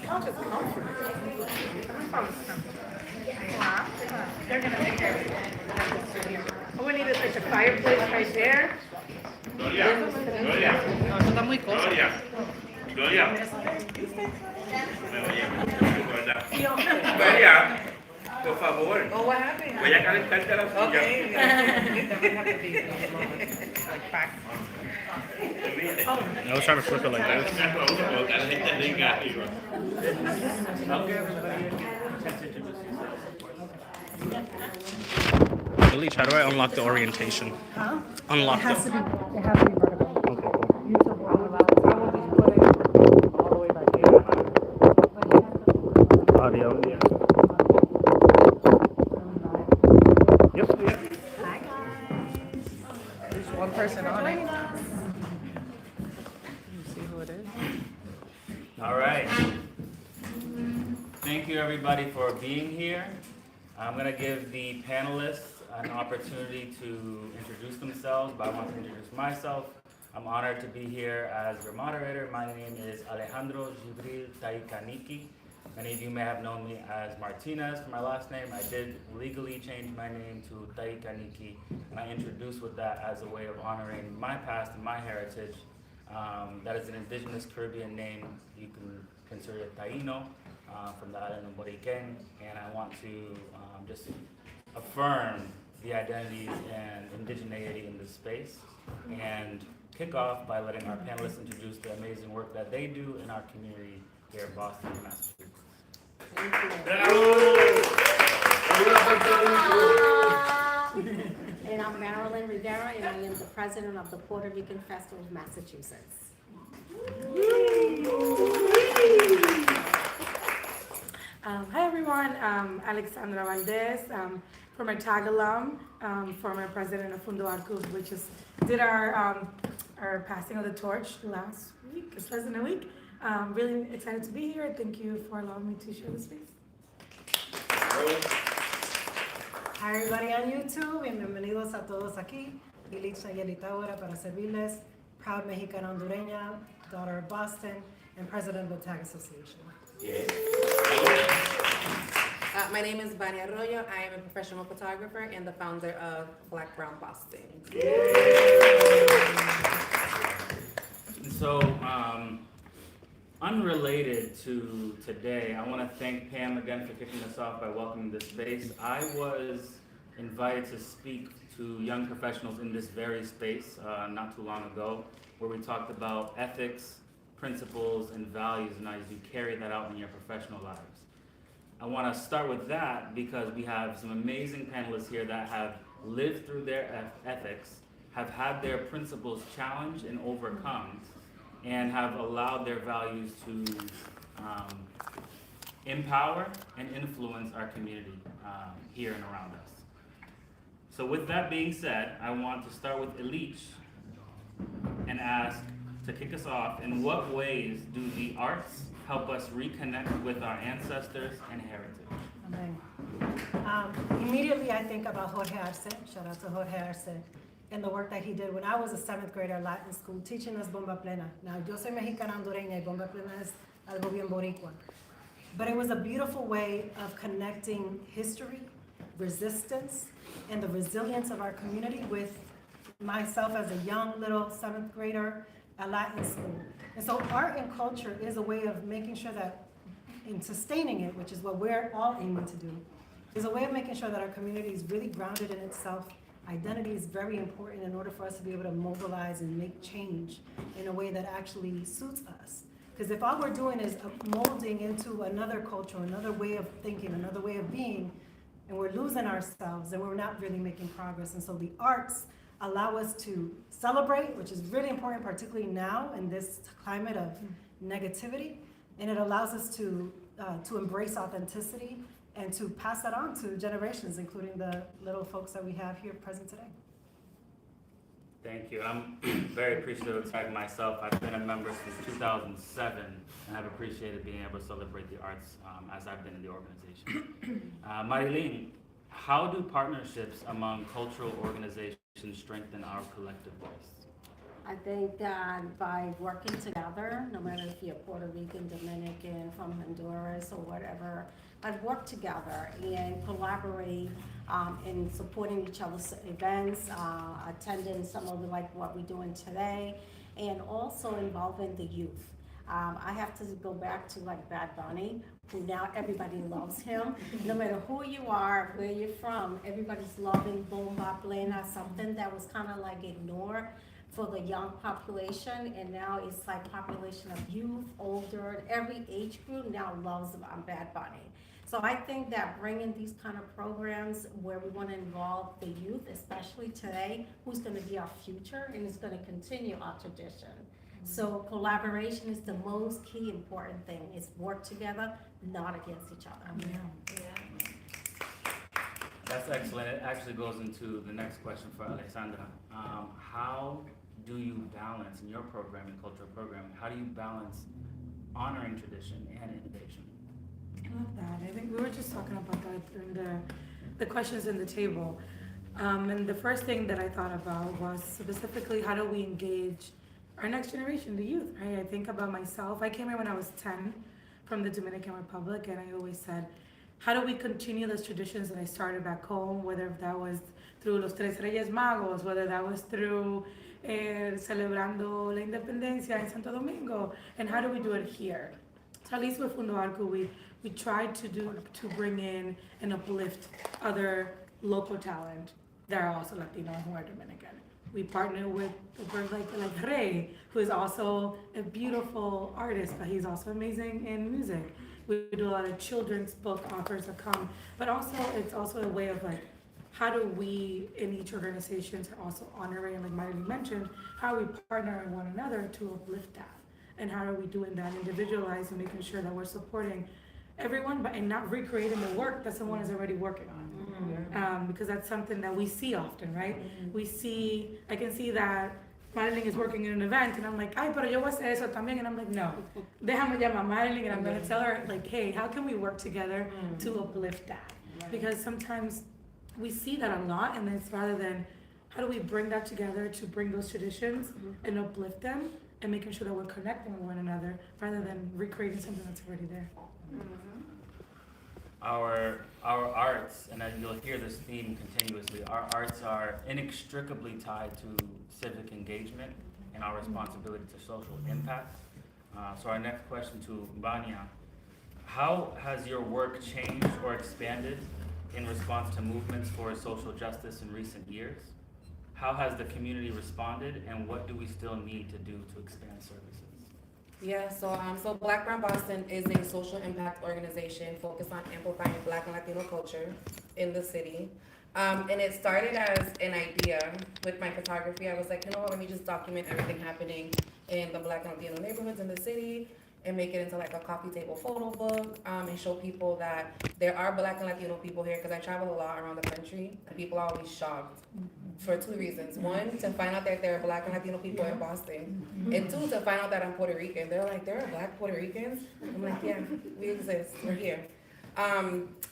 I'll just come for it. They're gonna make everything. Oh, we need to like a fireplace right there. Gloria, Gloria, No, eso está muy cosa. Gloria, Gloria. Me oye, ¿verdad? Gloria, por favor, Oh, what happened? voy a calentarte la silla. Okay. Like back. I was trying to flip it like this. La gente rica arriba. Ilyitch, how do I unlock the orientation? Huh? Unlock It has to them. be vertical. Okay. YouTube will allow it. I will just put it all the way back here. Audio. Yep. Hi guys. There's one person on it. You see who it is? All right. Thank you, everybody, for being here. I'm going to give the panelists an opportunity to introduce themselves, but I want to introduce myself. I'm honored to be here as your moderator. My name is Alejandro Gibril Taikaniki. Many of you may have known me as Martinez for my last name. I did legally change my name to Taikaniki, and I introduced with that as a way of honoring my past and my heritage. That is an indigenous Caribbean name. You can consider it Taino, from the island of Rican, and I want to just affirm the identities and indigeneity in this space, and kick off by letting our panelists introduce the amazing work that they do in our community here in Boston, Massachusetts. And I'm Marylin Rivera, and I am the president of the Puerto Rican Festival of Massachusetts. Hi everyone, Alexandra Valdez, former TAG alum, former president of FUNDOARCU, which is did our passing of the torch last week. It's less than a week. Really excited to be here. Thank you for allowing me to share the space. Hi everybody on YouTube, bienvenidos a todos aquí. Ilyitch, Nahiely, Tábora para servirles. Proud Mexicana Hondureña, daughter of Boston, and president of the TAG Association. My name is Vania Arroyo. I am a professional photographer and the founder of BlackBrownBoston. So, unrelated to today, I want to thank Pam again for kicking us off by welcoming this space. I was invited to speak to young professionals in this very space not too long ago, where we talked about ethics, principles, and values, and how you carry that out in your professional lives. I want to start with that because we have some amazing panelists here that have lived through their ethics, have had their principles challenged and overcome, and have allowed their values to empower and influence our community here and around us. So with that being said, I want to start with Ilyitch and ask, to kick us off, in what ways do the arts help us reconnect with our ancestors and heritage? Amen. Immediately I think about Jorge Arce, shout out to Jorge Arce, and the work that he did when I was a 7th grader at Latin school, teaching us bomba plena. Now, yo soy mexicana hondureña y bomba plena es algo bien boricua. But it was a beautiful way of connecting history, resistance, and the resilience of our community with myself as a young little 7th grader at Latin school. And so art and culture is a way of making sure that, in sustaining it, which is what we're all aiming to do, is a way of making sure that our community is really grounded in itself. Identity is very important in order for us to be able to mobilize and make change in a way that actually suits us. Because if all we're doing is molding into another culture, another way of thinking, another way of being, and we're losing ourselves, then we're not really making progress. And so the arts allow us to celebrate, which is really important, particularly now in this climate of negativity, and it allows us to embrace authenticity and to pass that on to generations, including the little folks that we have here present today. Thank you. I'm very appreciative of TAG myself. I've been a member since 2007 and I've appreciated being able to celebrate the arts as I've been in the organization. Marylin, how do partnerships among cultural organizations strengthen our collective voice? I think that by working together, no matter if you're Puerto Rican, Dominican, from Honduras or whatever, but work together and collaborate in supporting each other's events, attending some of the, like what we're doing today, and also involving the youth. I have to go back to like Bad Bunny, who now everybody loves him. No matter who you are, where you're from, everybody's loving Bomba Plena, something that was kind of like ignored for the young population, and now it's like population of youth, older, every age group now loves Bad Bunny. So I think that bringing these kind of programs where we want to involve the youth, especially today, who's going to be our future and is going to continue our tradition. So collaboration is the most key important thing. It's work together, not against each other. That's excellent. It actually goes into the next question for Alexandra. How do you balance in your programming, cultural programming, how do you balance honoring tradition and innovation? I love that. I think we were just talking about that during the questions in the table. And the first thing that I thought about was specifically how do we engage our next generation, the youth, right? I think about myself. I came here when I was 10 from the Dominican Republic, and I always said, how do we continue those traditions that I started back home, whether that was through Los Tres Reyes Magos, whether that was through celebrando la independencia in Santo Domingo, and how do we do it here? So at least with FUNDOARCU, we tried to bring in and uplift other local talent that are also Latino and who are Dominican. We partner with a bird like Ray, who is also a beautiful artist, but he's also amazing in music. We do a lot of children's book authors that come, but also it's also a way of like, how do we in each organization to also honor, and like Marylin mentioned, how we partner with one another to uplift that, and how are we doing that, individualized and making sure that we're supporting everyone, but and not recreating the work that someone is already working on. Because that's something that we see often, right? I can see that Marylin is working in an event, and I'm like, ay, pero yo voy a hacer eso también, and I'm like, no, déjame llamar a Marylin, and I'm gonna tell her, like, hey, how can we work together to uplift that? Because sometimes we see that a lot, and it's rather than, how do we bring that together to bring those traditions and uplift them, and making sure that we're connecting with one another, rather than recreating something that's already there. Our arts, and you'll hear this theme continuously, our arts are inextricably tied to civic engagement and our responsibility to social impact. So our next question to Vania, how has your work changed or expanded in response to movements for social justice in recent years? How has the community responded, and what do we still need to do to expand services? Yeah, so BlackBrownBoston is a social impact organization focused on amplifying Black and Latino culture in the city. And it started as an idea with my photography. I was like, you know what, let me just document everything happening in the Black and Latino neighborhoods in the city and make it into like a coffee table photo book, and show people that there are Black and Latino people here, because I travel a lot around the country, and people are always shocked for two reasons. One, to find out that there are Black and Latino people in Boston, and two, to find out that I'm Puerto Rican. They're like, there are Black Puerto Ricans? I'm like, yeah, we exist, we're here.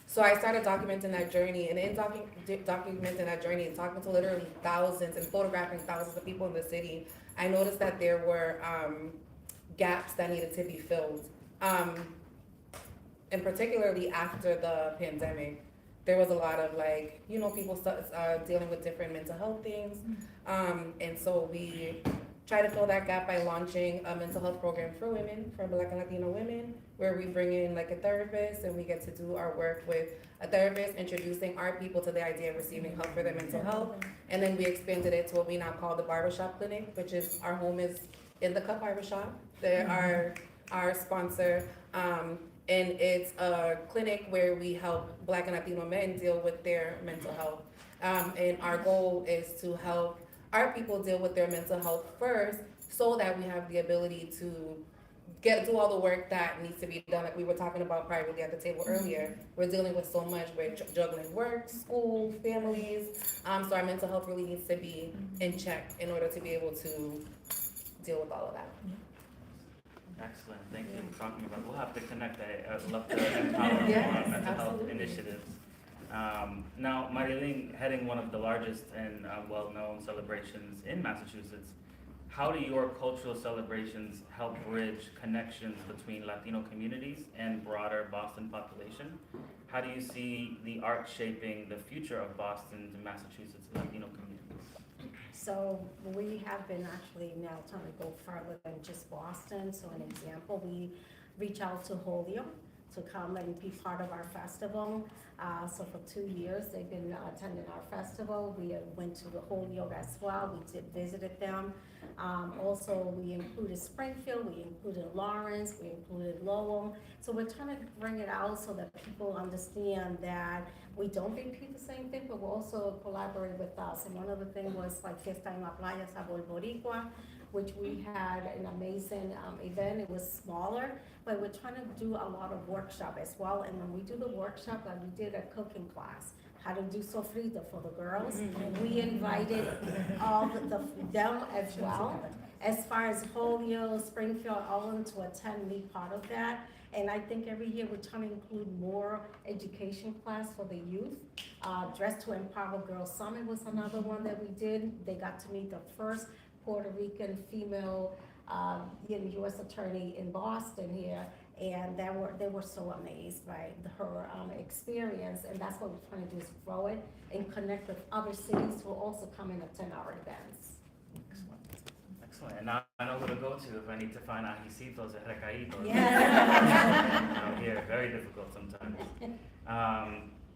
So I started documenting that journey, and in documenting that journey and talking to literally thousands and photographing thousands of people in the city, I noticed that there were gaps that needed to be filled. And particularly after the pandemic, there was a lot of like, you know, people dealing with different mental health things. And so we try to fill that gap by launching a mental health program for women, for Black and Latino women, where we bring in like a therapist, and we get to do our work with a therapist, introducing our people to the idea of receiving help for their mental health. And then we expanded it to what we now call the barbershop clinic, which is our home is in the Cup Barbershop. They are our sponsor. And it's a clinic where we help Black and Latino men deal with their mental health. And our goal is to help our people deal with their mental health first, so that we have the ability to do all the work that needs to be done, like we were talking about privately at the table earlier. We're dealing with so much with juggling work, school, families. So our mental health really needs to be in check in order to be able to deal with all of that. Excellent, thank you for talking about. We'll have to connect. I'd love to empower Yes, mental health absolutely. initiatives. Now, Marylin, heading one of the largest and well-known celebrations in Massachusetts, how do your cultural celebrations help bridge connections between Latino communities and broader Boston population? How do you see the art shaping the future of Boston's and Massachusetts Latino communities? So we have been actually now trying to go further than just Boston. So an example, we reach out to Holyoke to come and be part of our festival. So for 2 years, they've been attending our festival. We went to the Holyoke as well. We visited them. Also, we included Springfield, we included Lawrence, we included Lowell. So we're trying to bring it out so that people understand that we don't repeat the same thing, but we'll also collaborate with us. And one of the things was like Fiesta en la Playa Sabor Boricua, which we had an amazing event. It was smaller, but we're trying to do a lot of workshop as well. And when we do the workshop, like we did a cooking class, how to do sofrito for the girls. We invited all them as well. As far as Holyoke, Springfield, all of them to attend, be part of that. And I think every year we're trying to include more education class for the youth. Dress to Empower Girls Summit was another one that we did. They got to meet the first Puerto Rican female U.S. attorney in Boston here. And they were so amazed by her experience, and that's what we're trying to do, is grow it and connect with other cities who will also come and attend our events. Excellent. And now I know who to go to if I need to find ajicitos and recaitos. Yeah. Out here, very difficult sometimes.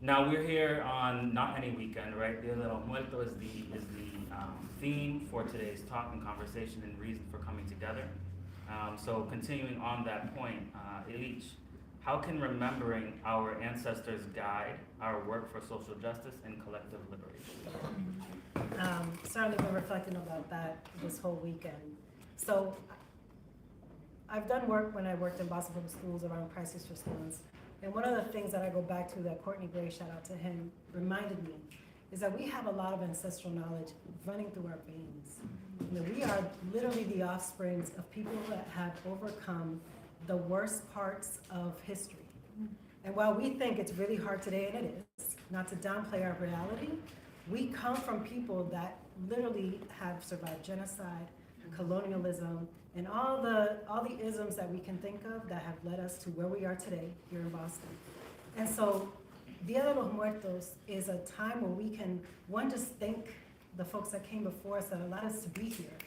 Now we're here on not any weekend, right? Dia de los Muertos is the theme for today's talk and conversation and reason for coming together. So continuing on that point, Ilyitch, how can remembering our ancestors guide our work for social justice and collective liberation? Certainly been reflecting about that this whole weekend. So I've done work when I worked in Boston Public Schools around crisis response. And one of the things that I go back to that Courtney Gray, shout out to him, reminded me is that we have a lot of ancestral knowledge running through our veins. You know, we are literally the offsprings of people that have overcome the worst parts of history. And while we think it's really hard today, and it is, not to downplay our reality, we come from people that literally have survived genocide, colonialism, and all the isms that we can think of that have led us to where we are today here in Boston. And so Dia de los Muertos is a time where we can, one, just thank the folks that came before us that allowed us to be here,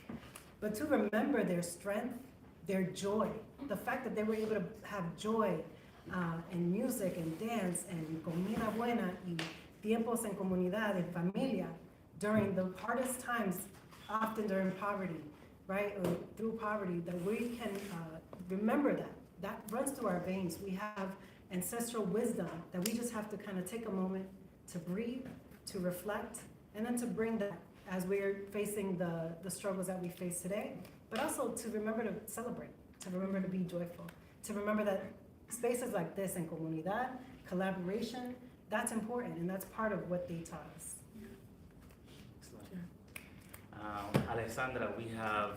but to remember their strength, their joy, the fact that they were able to have joy in music and dance and comida buena y tiempos en comunidad, en familia, during the hardest times, often during poverty, right, or through poverty, that we can remember that. That runs through our veins. We have ancestral wisdom that we just have to kind of take a moment to breathe, to reflect, and then to bring that as we're facing the struggles that we face today, but also to remember to celebrate, to remember to be joyful, to remember that spaces like this in Comunidad, collaboration, that's important, and that's part of what they taught us. Excellent. Alexandra, we have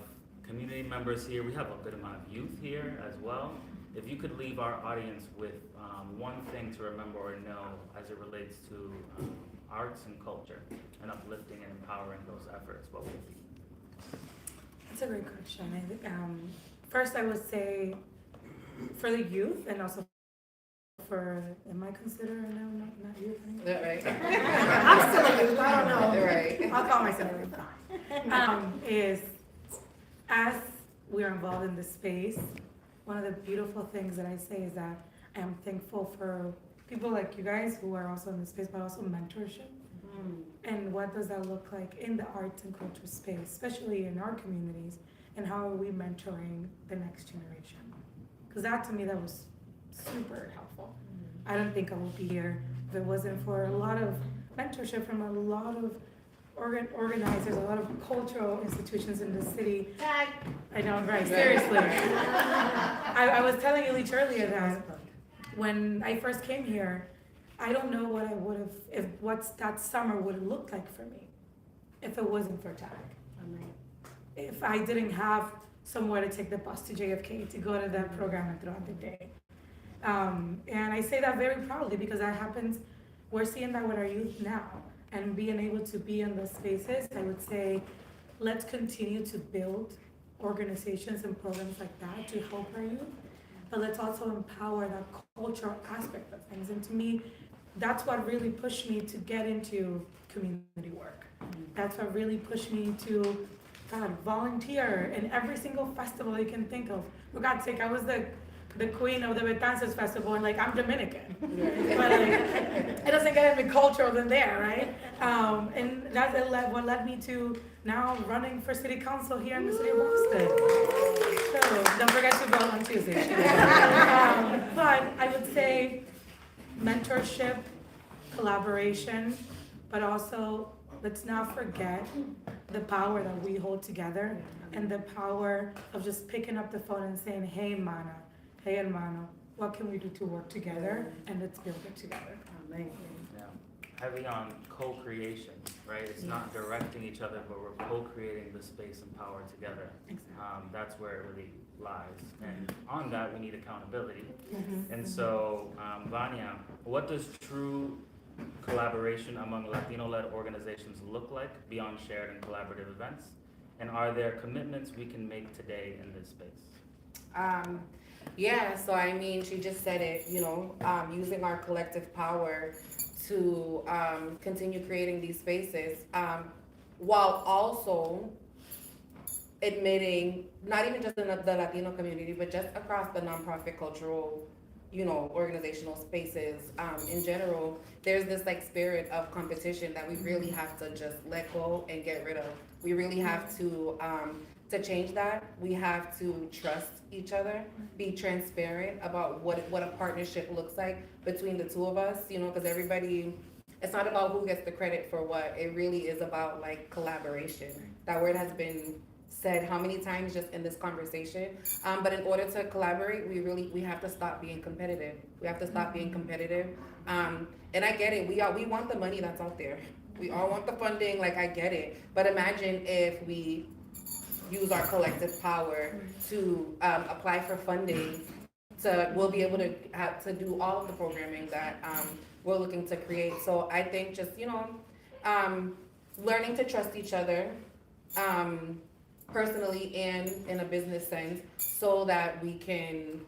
community members here. We have a good amount of youth here as well. If you could leave our audience with one thing to remember or know as it relates to arts and culture and uplifting and empowering those efforts, what would it be? That's a great question. I think, first I would say for the youth and also for, am I considered now not youth anymore? Yeah, right. I'm still a youth, I don't know. Right. I'll call myself fine. Is as we're involved in this space, one of the beautiful things that I say is that I am thankful for people like you guys who are also in the space, but also mentorship. And what does that look like in the arts and culture space, especially in our communities, and how are we mentoring the next generation? Because that, to me, that was super helpful. I don't think I would be here if it wasn't for a lot of mentorship from a lot of organizers, a lot of cultural institutions in the city. I know, right, seriously. I was telling Ilyitch earlier that when I first came here, I don't know what I would have, what that summer would have looked like for me if it wasn't for TAG. If I didn't have somewhere to take the bus to JFK to go to that program and throughout the day. And I say that very proudly because that happens, we're seeing that with our youth now. And being able to be in those spaces, I would say, let's continue to build organizations and programs like that to help our youth, but let's also empower that cultural aspect of things. And to me, that's what really pushed me to get into community work. That's what really pushed me to, God, volunteer in every single festival you can think of. For God's sake, I was the queen of the Betances Festival, and like, I'm Dominican. But like, it doesn't get any cultural than there, right? And that's what led me to now running for city council here in the city of Boston. So don't forget to vote on Tuesday. But I would say mentorship, collaboration, but also let's not forget the power that we hold together and the power of just picking up the phone and saying, hey, mana, hey, hermano, what can we do to work together? And let's build it together. Yeah. Heavy on co-creation, right? It's not directing each other, but we're co-creating the space and power together. Exactly. That's where it really lies. And on that, we need accountability. Mhm. And so, Vania, what does true collaboration among Latino-led organizations look like beyond shared and collaborative events? And are there commitments we can make today in this space? Yeah, so I mean, she just said it, using our collective power to continue creating these spaces, while also admitting, not even just in the Latino community, but just across the nonprofit cultural, organizational spaces in general, there's this like spirit of competition that we really have to just let go and get rid of. We really have to change that. We have to trust each other, be transparent about what a partnership looks like between the two of us, because everybody, it's not about who gets the credit for what, it really is about like collaboration. That word has been said how many times just in this conversation, but in order to collaborate, we have to stop being competitive. We have to stop being competitive, and I get it, we want the money that's out there. We all want the funding, like I get it, but imagine if we use our collective power to apply for funding. We'll be able to have to do all of the programming that we're looking to create. So I think just learning to trust each other personally and in a business sense, so that we can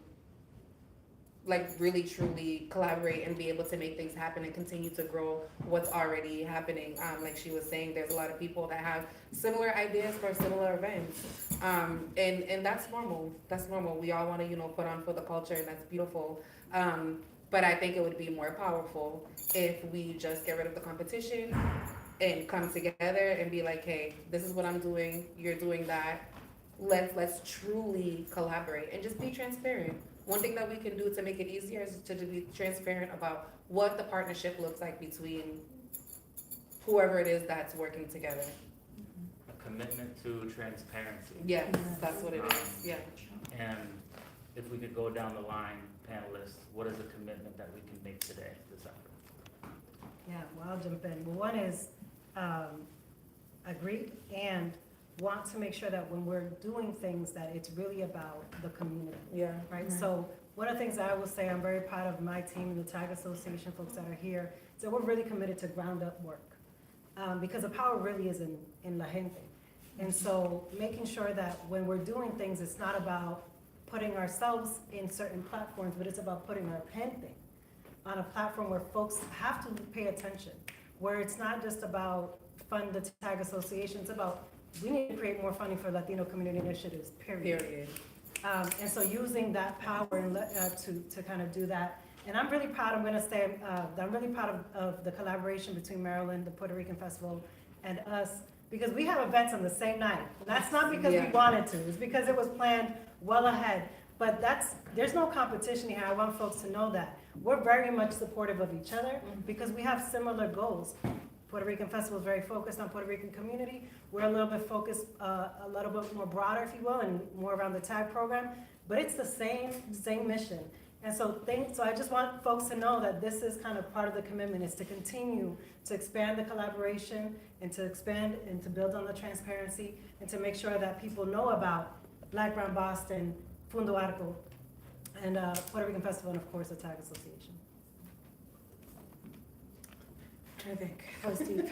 like really truly collaborate and be able to make things happen and continue to grow what's already happening. Like she was saying, there's a lot of people that have similar ideas for similar events. And that's normal. That's normal. We all want to, put on for the culture, and that's beautiful. But I think it would be more powerful if we just get rid of the competition and come together and be like, hey, this is what I'm doing, you're doing that. Let's truly collaborate and just be transparent. One thing that we can do to make it easier is to be transparent about what the partnership looks like between whoever it is that's working together. A commitment to transparency. Yes, that's what it is, yeah. And if we could go down the line, panelists, what is a commitment that we can make today, this effort? Yeah, well, I'll jump in. Well, one is agreed and want to make sure that when we're doing things that it's really about the community. Yeah. Right? So one of the things that I will say, I'm very proud of my team and the TAG Association folks that are here, is that we're really committed to ground up work. Because the power really is in la gente. And so making sure that when we're doing things, it's not about putting ourselves in certain platforms, but it's about putting our gente on a platform where folks have to pay attention, where it's not just about fund the TAG Association, it's about we need to create more funding for Latino community initiatives, period. And so using that power and to kind of do that. And I'm really proud, I'm gonna say, that I'm really proud of the collaboration between Marylin, the Puerto Rican Festival, and us, because we have events on the same night. And that's not because we wanted to, it's because it was planned well ahead. But there's no competition here, I want folks to know that. We're very much supportive of each other because we have similar goals. Puerto Rican Festival is very focused on Puerto Rican community. We're a little bit focused, a little bit more broader, if you will, and more around the TAG program, but it's the same mission. And so I just want folks to know that this is kind of part of the commitment, is to continue to expand the collaboration and to expand and to build on the transparency and to make sure that people know about BlackBrownBoston, FUNDOARCU, and Puerto Rican Festival, and of course the TAG Association. I think that was deep.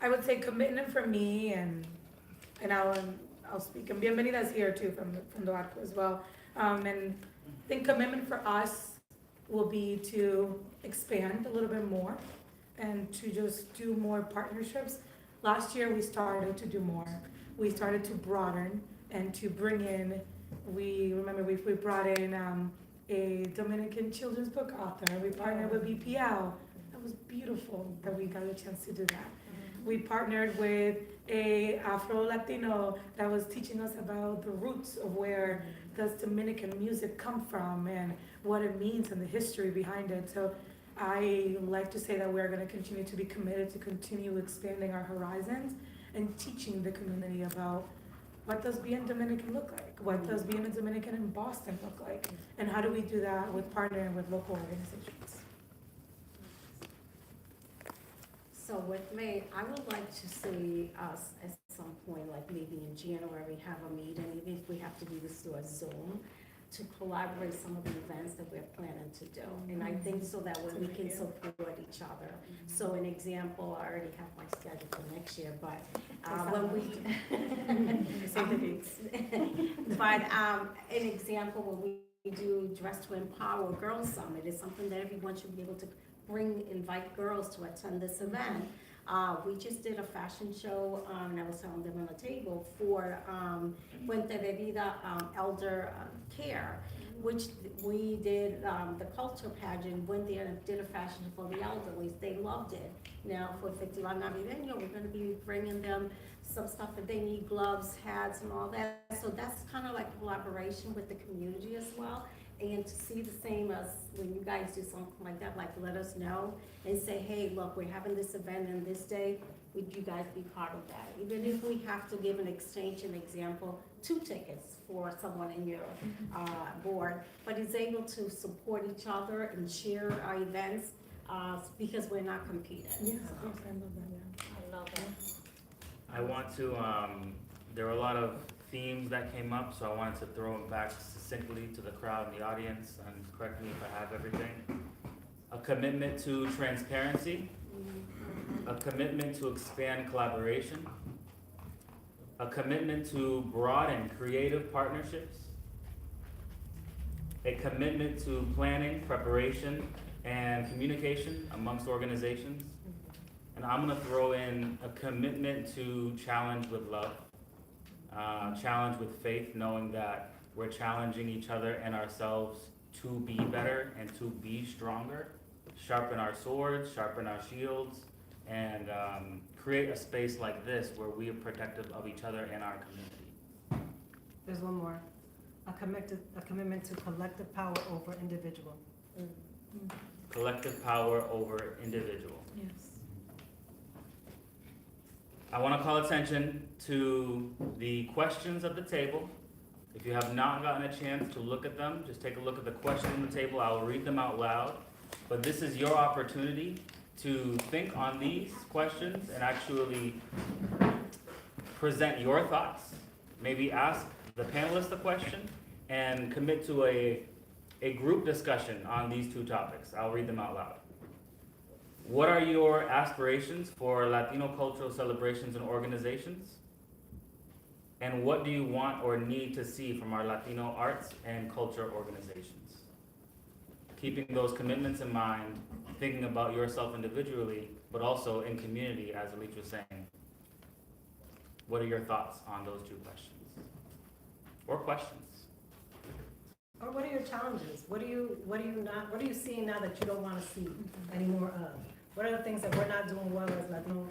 I would say commitment for me and and I'll speak, and Bienvenida's here too from FUNDOARCU as well. And I think commitment for us will be to expand a little bit more and to just do more partnerships. Last year, we started to do more. We started to broaden and to bring in, we brought in a Dominican children's book author. We partnered with BPL. That was beautiful that we got a chance to do that. We partnered with a Afro-Latino that was teaching us about the roots of where does Dominican music come from and what it means and the history behind it. So I like to say that we're going to continue to be committed to continue expanding our horizons and teaching the community about what does being Dominican look like? What does being a Dominican in Boston look like? And how do we do that with partnering with local organizations? So with me, I would like to see us at some point, like maybe in January, have a meeting, even if we have to do this through a Zoom, to collaborate some of the events that we're planning to do. And I think so that way we can support each other. So an example, I already have my schedule for next year, but when we, but an example when we do Dress to Empower Girls Summit is something that everyone should be able to invite girls to attend this event. We just did a fashion show, and I was telling them on the table for Puente de Vida Elder Care, which we did the culture pageant, went there and did a fashion for the elderly. They loved it. Now for Festival Navideño, we're going to be bringing them some stuff that they need, gloves, hats, and all that. So that's kind of like collaboration with the community as well. And to see the same as when you guys do something like that, like let us know and say, hey, look, we're having this event on this day, would you guys be part of that? Even if we have to give an exchange, an example, 2 tickets for someone in your board, but is able to support each other and share our events because we're not competing. Yes, of course, I love that, yeah. I love that. I want to, there were a lot of themes that came up, so I wanted to throw it back succinctly to the crowd and the audience, and correct me if I have everything. A commitment to transparency, a commitment to expand collaboration, a commitment to broaden creative partnerships, a commitment to planning, preparation, and communication amongst organizations, and I'm gonna throw in a commitment to challenge with love. Challenge with faith, knowing that we're challenging each other and ourselves to be better and to be stronger, sharpen our swords, sharpen our shields, and create a space like this where we are protective of each other and our community. There's one more. A commitment to collective power over individual. Collective power over individual. Yes. I want to call attention to the questions at the table. If you have not gotten a chance to look at them, just take a look at the questions on the table. I will read them out loud. But this is your opportunity to think on these questions and actually present your thoughts. Maybe ask the panelists a question and commit to a group discussion on these 2 topics. I'll read them out loud. What are your aspirations for Latino cultural celebrations and organizations? And what do you want or need to see from our Latino arts and culture organizations? Keeping those commitments in mind, thinking about yourself individually, but also in community, as Ilyitch was saying. What are your thoughts on those 2 questions? Or questions? Or what are your challenges? What are you seeing now that you don't want to see any more of? What are the things that we're not doing well as Latino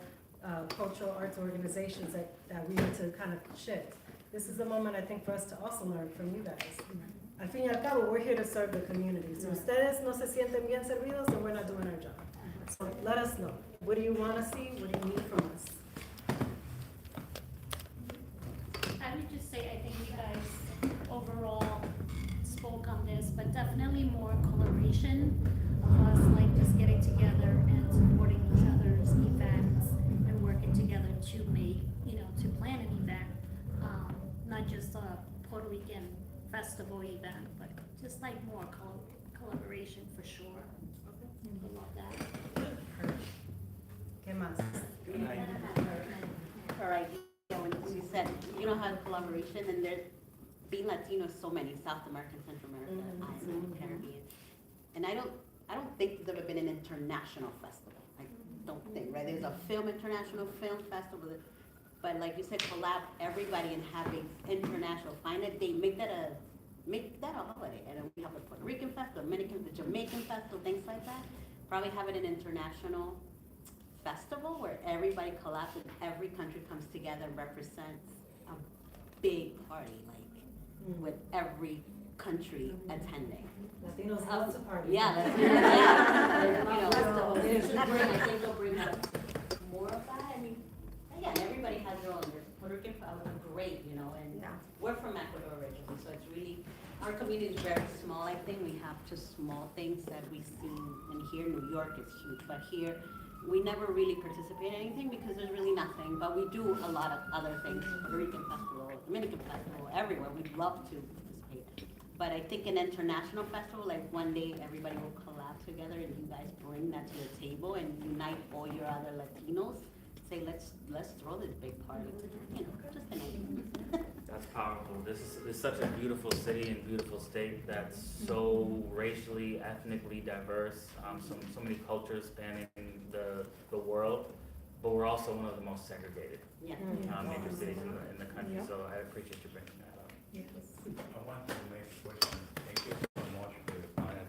cultural arts organizations that we need to kind of shift? This is the moment, I think, for us to also learn from you guys. Al fin y al cabo, we're here to serve the community. Si ustedes no se sienten bien servidos, then we're not doing our job. So let us know. What do you want to see? What do you need from us? I would just say, I think you guys overall spoke on this, but definitely more collaboration of us, like just getting together and supporting each other's events and working together to make, to plan an event, not just a Puerto Rican festival event, but just like more collaboration for sure. I love that. ¿Qué más? All right, Yeah, when you said, you know, how collaboration and there, being Latino is so many, South American, Central America, Island, Caribbean. And I don't think there's ever been an international festival. I don't think, right? There's a international film festival, but like you said, collab everybody and having international, find a date, make that a holiday. And then we have the Puerto Rican festival, Dominican, the Jamaican festival, things like that. Probably have it an international festival where everybody collabs and every country comes together and represents a big party, like with every country attending. Latinos love to party. Yeah, that's, yeah. You know, so it should bring, I think they'll bring up more of that. I mean, again, everybody has their own. There's Puerto Rican are great, you know, and we're from Ecuador originally, so it's really, our community is very small. I think we have just small things that we see, and here New York is huge, but here we never really participate in anything because there's really nothing, but we do a lot of other things, Puerto Rican festival, Dominican festival, everywhere, we'd love to participate. But I think an international festival, like one day everybody will collab together and you guys bring that to the table and unite all your other Latinos, say, let's throw this big party, you know, just an idea. That's powerful. This is such a beautiful city and beautiful state that's so racially, ethnically diverse, so many cultures spanning the world, but we're also one of the most segregated major cities in the country, so I appreciate you bringing that up. I want to make a question. Thank you so much for the panel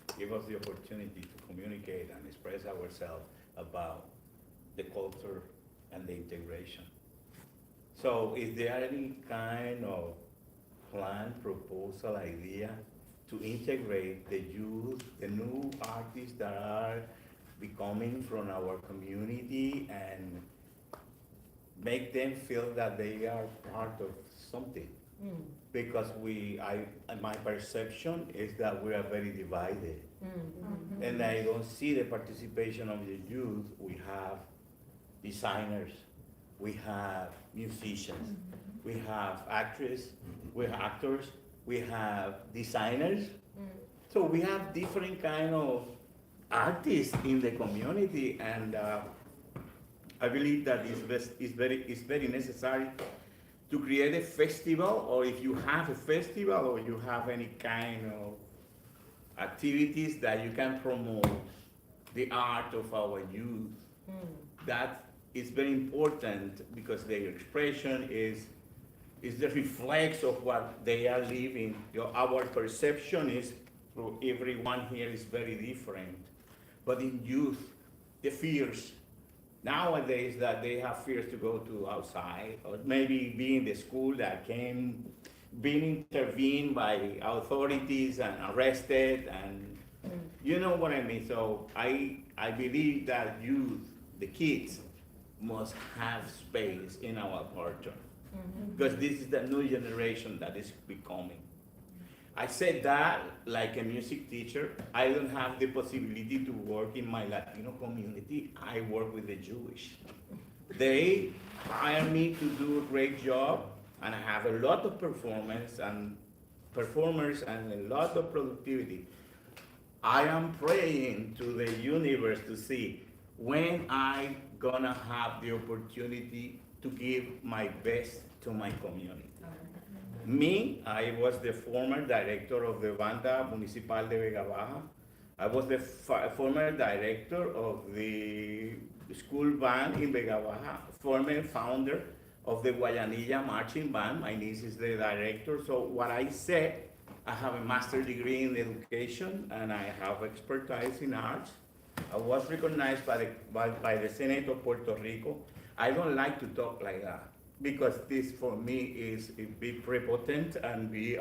to give us the opportunity to communicate and express ourselves about the culture and the integration. So is there any kind of plan, proposal, idea to integrate the youth, the new artists that are becoming from our community and make them feel that they are part of something? Because my perception is that we are very divided. And I don't see the participation of the youth. We have designers, we have musicians, we have actors, we have actors, we have designers. So we have different kind of artists in the community, and I believe that it's very necessary to create a festival, or if you have a festival or you have any kind of activities that you can promote the art of our youth. That is very important because their expression is the reflex of what they are living. Our perception is, through everyone here, is very different. But in youth, the fears, nowadays that they have fears to go to outside, or maybe be in the school that being intervened by authorities and arrested, and you know what I mean. So I believe that youth, the kids, must have space in our culture, because this is the new generation that is becoming. I said that like a music teacher. I don't have the possibility to work in my Latino community. I work with the Jewish. They hire me to do a great job, and I have a lot of performers and a lot of productivity. I am praying to the universe to see when I gonna have the opportunity to give my best to my community. Me, I was the former director of the Banda Municipal de Vega Baja. I was the former director of the school band in Vega Baja, former founder of the Guayanilla Marching Band. My niece is the director. So what I said, I have a master's degree in education and I have expertise in arts. I was recognized by the Senate of Puerto Rico. I don't like to talk like that, because this for me is be prepotent and be,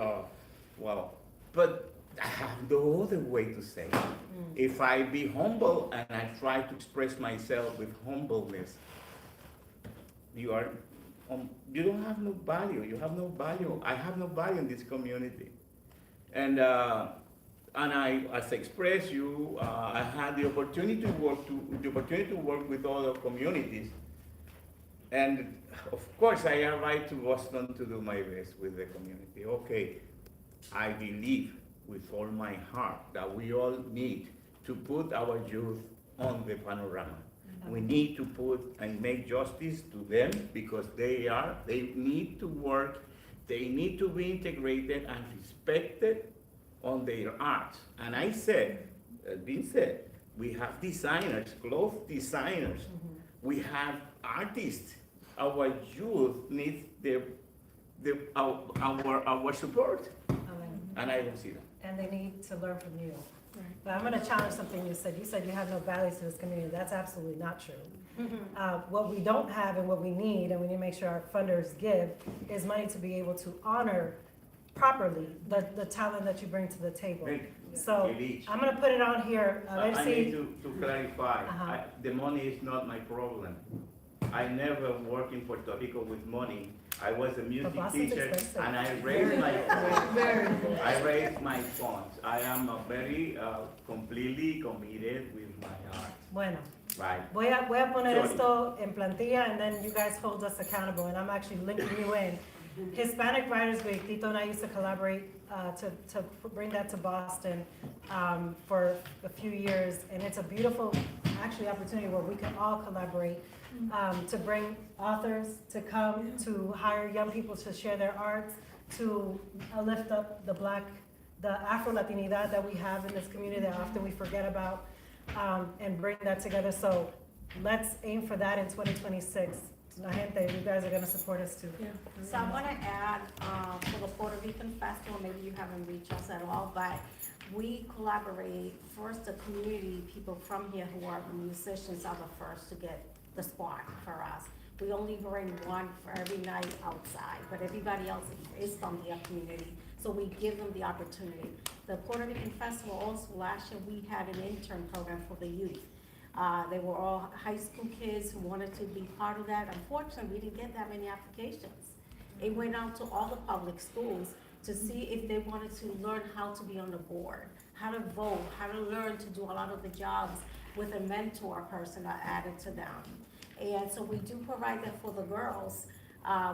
but I have no other way to say it. If I be humble and I try to express myself with humbleness, you don't have no value, you have no value. I have no value in this community. And I, as expressed you, I had the opportunity to work with other communities. And of course, I arrived to Boston to do my best with the community. Okay, I believe with all my heart that we all need to put our youth on the panorama. We need to put and make justice to them because they need to work, they need to be integrated and respected on their art. And I said, been said, we have designers, clothes designers, we have artists. Our youth needs our support, and I don't see that. And they need to learn from you. But I'm gonna challenge something you said. You said you have no value to this community. That's absolutely not true. What we don't have and what we need, and we need to make sure our funders give, is money to be able to honor properly the talent that you bring to the table. So Ilyitch. I'm gonna put it on here. I Let's need see. to clarify, Uh-huh. the money is not my problem. I never work in Puerto Rico with money. I was a music Boston's teacher expensive. and I raised I raised my funds. I am a very completely committed with my art, Bueno, right? voy a poner Sorry. esto en plantilla and then you guys hold us accountable and I'm actually linking you in. Hispanic Writers Week, Tito and I used to collaborate to bring that to Boston for a few years. And it's a beautiful, actually, opportunity where we can all collaborate to bring authors to come, to hire young people to share their arts, to lift up the Afro-Latinidad that we have in this community that often we forget about, and bring that together. So let's aim for that in 2026. La gente, you guys are gonna support us too. So I want to add, for the Puerto Rican Festival, maybe you haven't reached us at all, but we collaborate, first the community, people from here who are musicians are the first to get the spot for us. We only bring one for every night outside, but everybody else is from the community, so we give them the opportunity. The Puerto Rican Festival also, last year, we had an intern program for the youth. They were all high school kids who wanted to be part of that. Unfortunately, we didn't get that many applications. It went out to all the public schools to see if they wanted to learn how to be on the board, how to vote, how to learn to do a lot of the jobs with a mentor person added to them. And so we do provide that for the girls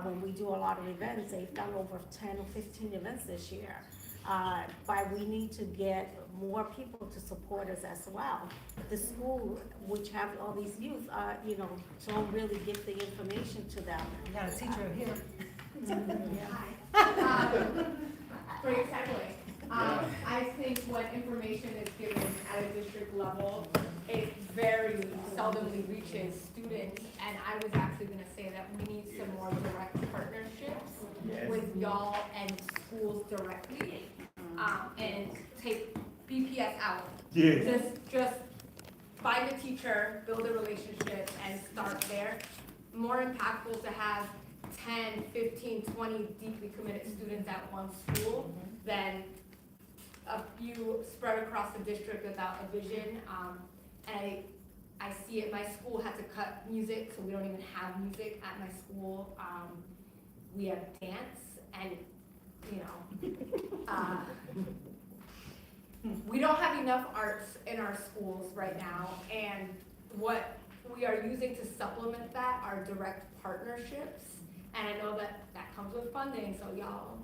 when we do a lot of events. They've done over 10 or 15 events this year. But we need to get more people to support us as well. The school, which have all these youth, don't really give the information to them. You got a teacher here. Great segue. I think when information is given at a district level, it very seldomly reaches students. And I was actually gonna say that we need some more direct partnerships with y'all and schools directly. And take BPS out. Yes. Just find a teacher, build a relationship, and start there. More impactful to have 10, 15, 20 deeply committed students at one school than a few spread across the district without a vision. And I see it, my school had to cut music, so we don't even have music at my school. We have dance and, we don't have enough arts in our schools right now, and what we are using to supplement that are direct partnerships. And I know that that comes with funding, so y'all,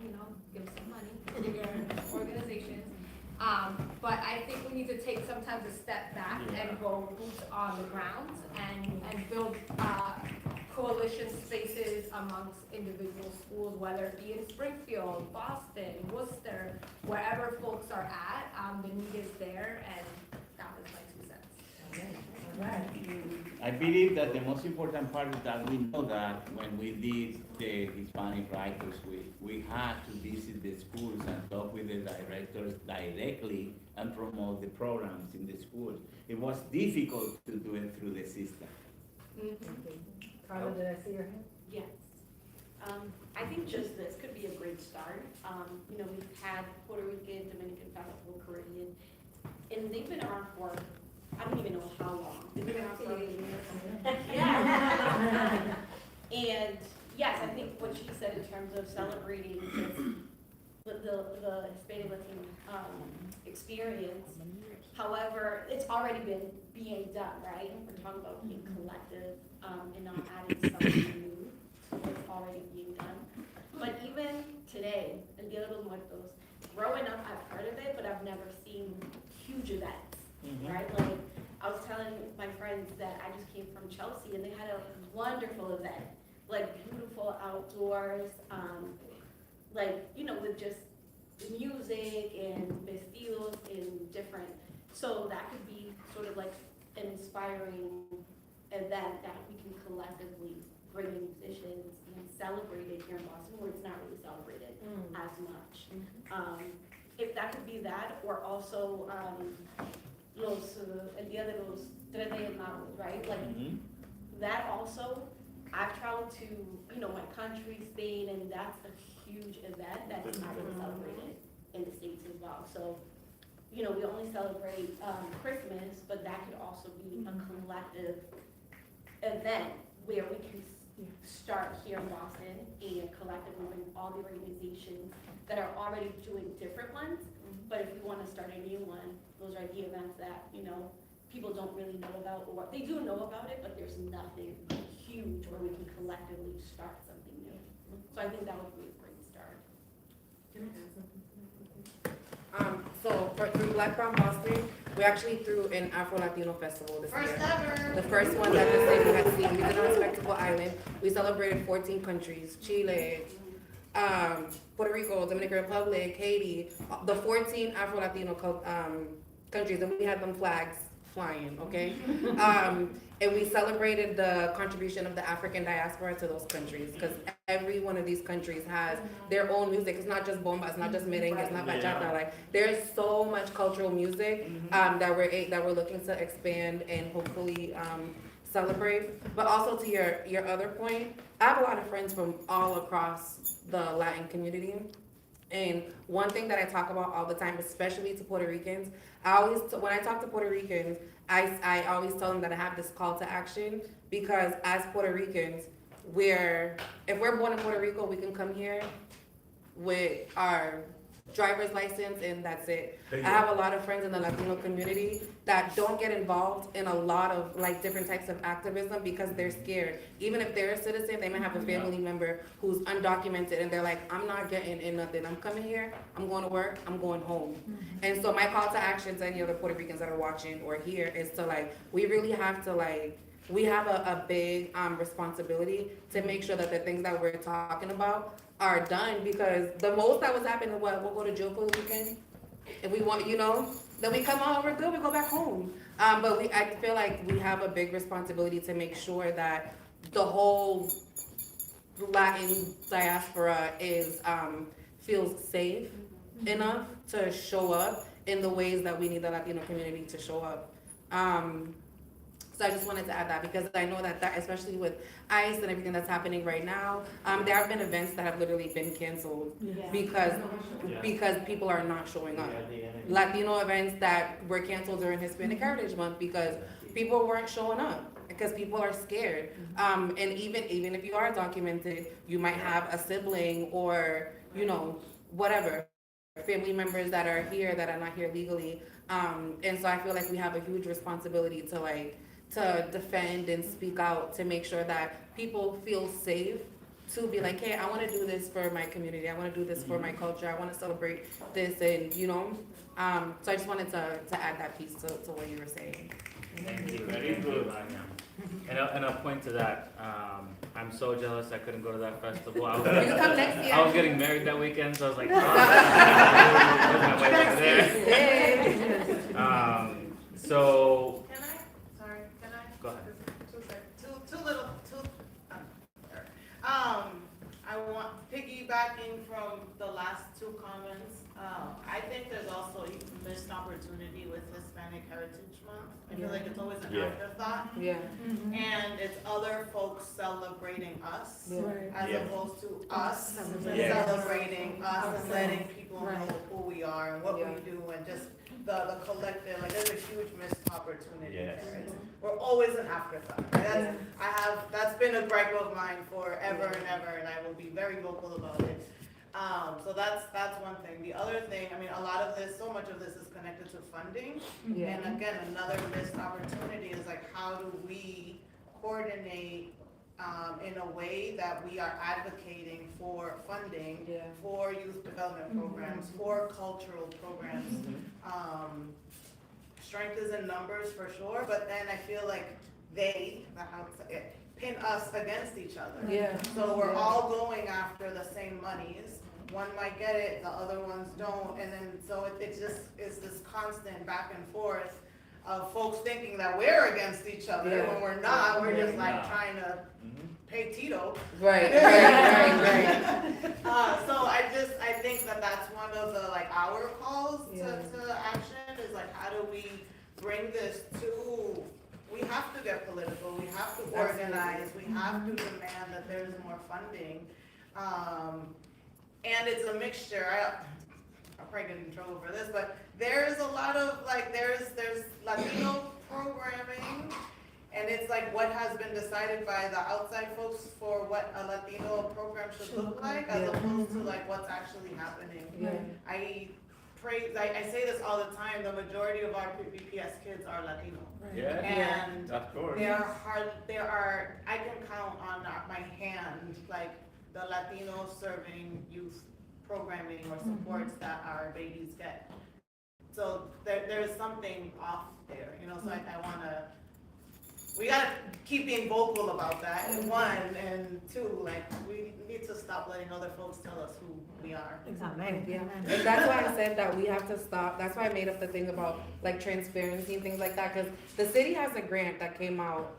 give some money to your organizations. But I think we need to take sometimes a step back and go boots on the ground and build coalition spaces amongst individual schools, whether it be in Springfield, Boston, Worcester, wherever folks are at, the need is there, and that was my 2 cents. I believe that the most important part is that we know that when we did the Hispanic Writers Week, we had to visit the schools and talk with the directors directly and promote the programs in the schools. It was difficult to do it through the system. Carla, did I see your hand? Yes. I think just this could be a great start. We've had Puerto Rican, Dominican, Festival, Caribbean, and they've been around for, I don't even know how long. They've been around for years. Yeah. And yes, I think what she said in terms of celebrating the Hispanic Latino experience. However, it's already been being done, right? We're talking about being collective and not adding something new to what's already being done. But even today, El Dia de los Muertos, growing up, I've heard of it, but I've never seen huge events, right? Like, I was telling my friends that I just came from Chelsea and they had a wonderful event, like beautiful outdoors, like, you know, with just music and vestidos and different. So that could be sort of like an inspiring event that we can collectively bring in musicians and celebrate it here in Boston, where it's not really celebrated as much. If that could be that, or also el Día de los Tres Reyes Magos, right? Like that also, I've traveled to, you know, my country, Spain, and that's a huge event that's not really celebrated in the States as well. So, you know, we only celebrate Christmas, but that could also be a collective event where we can start here in Boston and collectively bring all the organizations that are already doing different ones. But if we want to start a new one, those are the events that, you know, people don't really know about, or they do know about it, but there's nothing huge where we can collectively start something new. So I think that would be a great start. So through BlackBrownBoston, we actually threw an Afro-Latino festival this year. First ever. The first one that the city had seen. We did it on Spectacle Island. We celebrated 14 countries, Chile, Puerto Rico, Dominican Republic, Haiti, the 14 Afro-Latino countries, and we had them flags flying, okay? And we celebrated the contribution of the African diaspora to those countries, because every one of these countries has their own music. It's not just bomba, it's not just merengue, it's not bachata. Like, there's so much cultural music that we're looking to expand and hopefully celebrate. But also to your other point, I have a lot of friends from all across the Latin community. And one thing that I talk about all the time, especially to Puerto Ricans, when I talk to Puerto Ricans, I always tell them that I have this call to action, because as Puerto Ricans, if we're born in Puerto Rico, we can come here with our driver's license and that's it. I have a lot of friends in the Latino community that don't get involved in a lot of like different types of activism because they're scared. Even if they're a citizen, they may have a family member who's undocumented and they're like, I'm not getting in nothing. I'm coming here, I'm going to work, I'm going home. And so my call to action to any other Puerto Ricans that are watching or here is to like, we really have to like, we have a big responsibility to make sure that the things that we're talking about are done, because the most that was happening, we'll go to jail for the weekend. If we want, you know, then we come out, we're good, we go back home. But I feel like we have a big responsibility to make sure that the whole Latin diaspora feels safe enough to show up in the ways that we need the Latino community to show up. So I just wanted to add that, because I know that especially with ICE and everything that's happening right now, there have been events that have literally been canceled because people are not showing up. Latino events that were canceled during Hispanic Heritage Month because people weren't showing up, because people are scared. And even if you are documented, you might have a sibling or, you know, whatever, family members that are here that are not here legally. And so I feel like we have a huge responsibility to defend and speak out to make sure that people feel safe to be like, hey, I want to do this for my community. I want to do this for my culture. I want to celebrate this, and you know. So I just wanted to add that piece to what you were saying. Thank you. Very good. And I'll point to that. I'm so jealous I couldn't go to that festival. I was getting married that weekend, so I was like, so. Go ahead. I want piggybacking from the last two comments. I think there's also a missed opportunity with Hispanic Heritage Month. I feel like it's always an afterthought. And it's other folks celebrating us as opposed to us celebrating us and letting people know who we are and what we do, and just the collective, like there's a huge missed opportunity there. We're always an afterthought. That's been a gripe of mine forever and ever, and I will be very vocal about it. So that's one thing. The other thing, I mean, a lot of this, so much of this is connected to funding. And again, another missed opportunity is like, how do we coordinate in a way that we are advocating for funding, for youth development programs, for cultural programs, strength is in numbers for sure, but then I feel like they, the outside, pin us against each other. Yeah. So we're all going after the same monies. One might get it, the other ones don't, and then, so it just is this constant back and forth of folks thinking that we're against each other, Yeah. when we're not, we're just like trying to pay Tito. Right. So I think that that's one of the, like, our calls to action, is like, how do we bring this to, we have to get political, we have to organize, we have to demand that there's more funding. And it's a mixture, I'll probably get in trouble for this, but there's a lot of, like, there's Latino programming, and it's like what has been decided by the outside folks for what a Latino program should look like, as opposed to like what's actually happening. I say this all the time, the majority of our BPS kids are Latino. Yeah, And of course. there are, I can count on my hand, like, the Latino serving youth programming or supports that our babies get. So there's something off there, you know, so I wanna, we gotta keep being vocal about that, and one, and two, like, we need to stop letting other folks tell us who we are. Exactly. Yeah, and that's why I said that we have to stop, that's why I made up the thing about like transparency and things like that, because the city has a grant that came out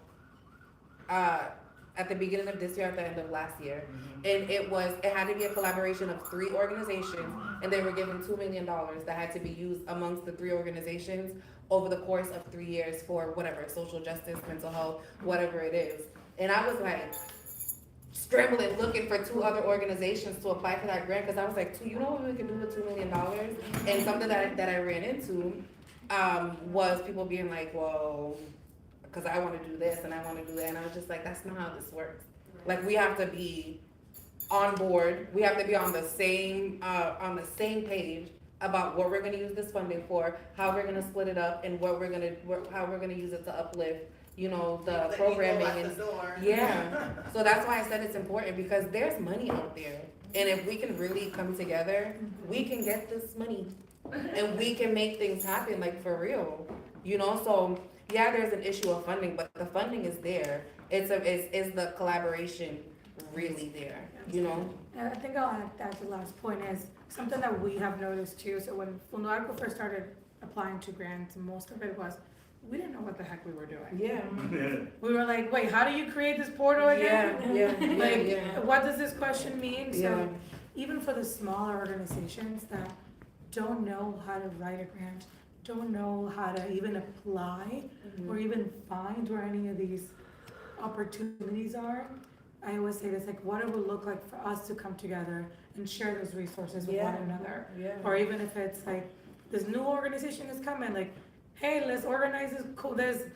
at the beginning of this year, at the end of last year. And it had to be a collaboration of 3 organizations, and they were given $2 million that had to be used amongst the 3 organizations over the course of 3 years for whatever, social justice, mental health, whatever it is. And I was like, scrambling, looking for 2 other organizations to apply for that grant, because I was like, you know what we can do with $2 million? And something that I ran into was people being like, well, because I want to do this and I want to do that, and I was just like, that's not how this works. Like, we have to be on board, we have to be on the same page about what we're going to use this funding for, how we're going to split it up, and how we're going to use it to uplift, you know, the programming. And yeah, so that's why I said it's important, because there's money out there, and if we can really come together, we can get this money, and we can make things happen, like, for real, you know. So yeah, there's an issue of funding, but the funding is there. Is the collaboration really there, you know? And I think I'll add that to the last point is something that we have noticed too. So when FUNDOARCU first started applying to grants, most of it was, we didn't know what the heck we were doing. Yeah. We were like, wait, how do you create this portal again? Yeah. What does this question mean? So even for the smaller organizations that don't know how to write a grant, don't know how to even apply or even find where any of these opportunities are, I always say this, like, what it would look like for us to come together and share those resources with one another. Or even if it's like, this new organization is coming, like, hey, let's organize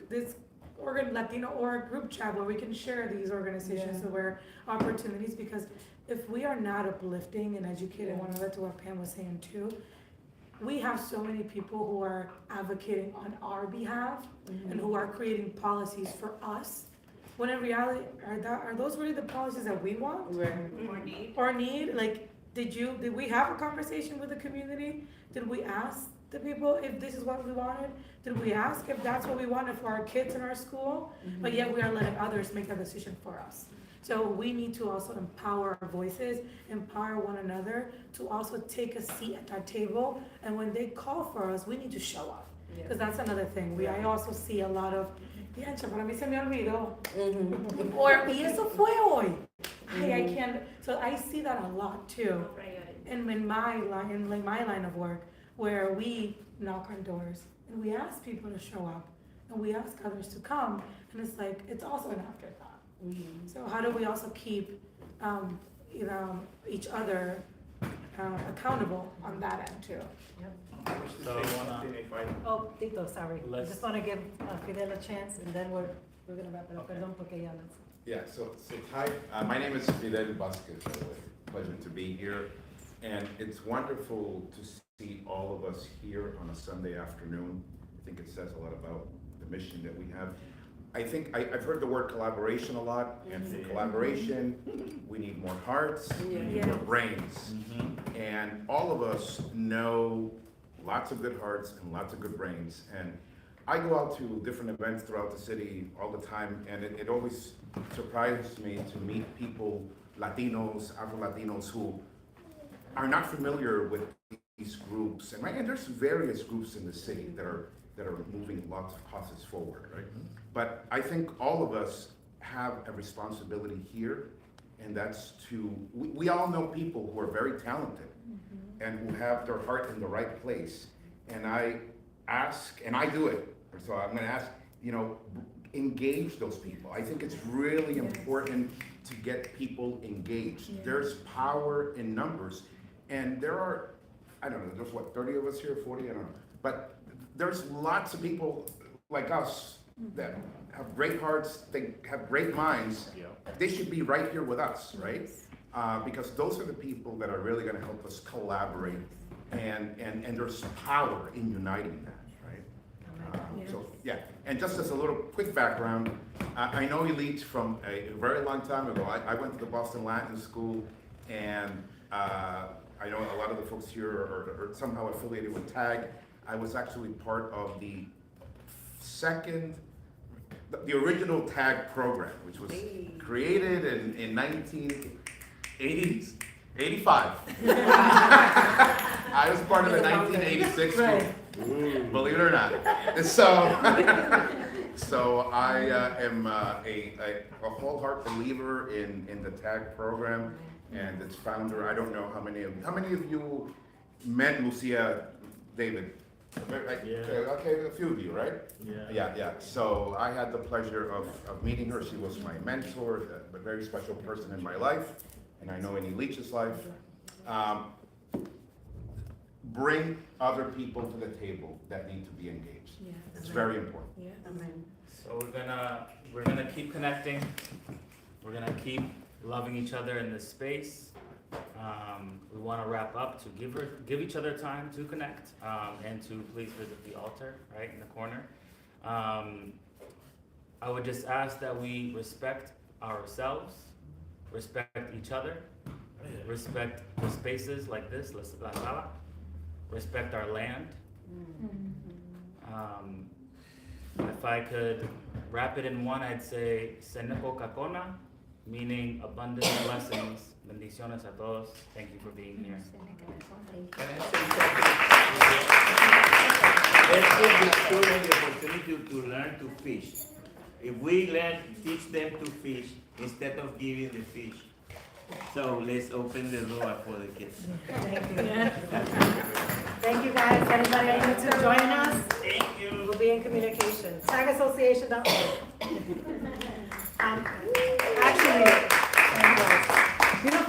this Latino org group chat where we can share these organizations, so where opportunities, because if we are not uplifting and educating one another, to what Pam was saying too, we have so many people who are advocating on our behalf and who are creating policies for us, when in reality, are those really the policies that we want? Or need? Like, did we have a conversation with the community? Did we ask the people if this is what we wanted? Did we ask if that's what we wanted for our kids in our school? But yet we are letting others make that decision for us. So we need to also empower our voices, empower one another to also take a seat at that table. And when they call for us, we need to show up. Because that's another thing. I also see a lot of, para mí se me olvidó. Or, y eso fue hoy. I can't. So I see that a lot too. In my line of work, where we knock on doors and we ask people to show up and we ask others to come, and it's like, it's also an afterthought. So how do we also keep each other accountable on that end too? Oh, Tito, sorry. I just want to give Fidel a chance, and then we're going to wrap it up. Perdón, porque ya no. Yeah, so hi, my name is Fidel Vasquez. Pleasure to be here. And it's wonderful to see all of us here on a Sunday afternoon. I think it says a lot about the mission that we have. I think I've heard the word collaboration a lot, and for collaboration, we need more hearts, we need more brains. And all of us know lots of good hearts and lots of good brains. And I go out to different events throughout the city all the time, and it always surprises me to meet people, Latinos, Afro-Latinos, who are not familiar with these groups. And there's various groups in the city that are moving lots of causes forward, right? But I think all of us have a responsibility here, and that's we all know people who are very talented and who have their heart in the right place. And I ask, and I do it, so I'm gonna ask, engage those people. I think it's really important to get people engaged. Yes. There's power in numbers, and there are, I don't know, there's what, 30 of us here, 40, I don't know. But there's lots of people like us that have great hearts, they have great minds. Yeah. They should be right here with us, right? Because those are the people that are really gonna help us collaborate, and there's power in uniting that, right? So, yeah, and just as a little quick background, I know Ilyitch from a very long time ago. I went to the Boston Latin School, and I know a lot of the folks here are somehow affiliated with TAG. I was actually part of the original TAG program, which was created in 1985. I was part of the 1986 group, believe it or not. So I am a whole-heart believer in the TAG program and its founder. I don't know how many of you met Lucia David. Right? Yeah. Okay, a few of you, right? Yeah. So I had the pleasure of meeting her. She was my mentor, a very special person in my life, and I know in Ilyitch's life. Bring other people to the table that need to be engaged. Yeah. It's very important. Yeah. Amen. So we're gonna keep connecting. We're gonna keep loving each other in this space. We want to wrap up to give each other time to connect, and to please visit the altar right in the corner. I would just ask that we respect ourselves, respect each other, respect the spaces like this, la SALA, respect our land. If I could wrap it in one, I'd say Seneko Kakona, meaning abundant blessings. Bendiciones a todos. Thank you for being here. Let's give the students the opportunity to learn to fish. If we teach them to fish instead of giving the fish. So let's open the door for the kids. Thank you. Thank you guys. Anybody on YouTube joining us? Thank you. We'll be in communication. TagAssociation.org. Actually, beautiful.